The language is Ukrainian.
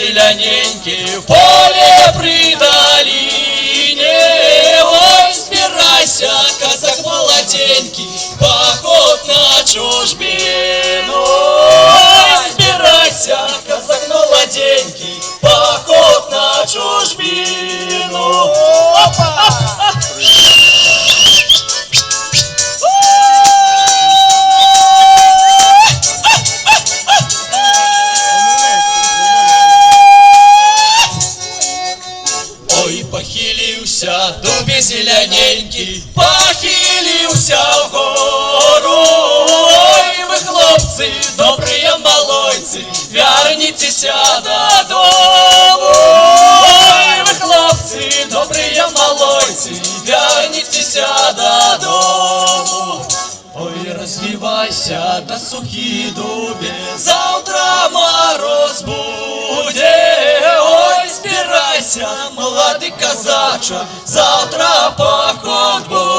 зелененький, в поле при долине. Ой, збирайся, казак молоденький, поход на чужбину. Ой, збирайся, казак молоденький, поход на чужбину. Опа! Ой, похилився дубі зелененький, похилився вгору. Ой, ви, хлопці, добрі малойці, вернітеся додому. Ой, ви, хлопці, добрі малойці, вернітеся додому. Ой, розвівайся на сухій дубі, завтра мороз буде. Ой, збирайся, молодий козаче, завтра поход буде.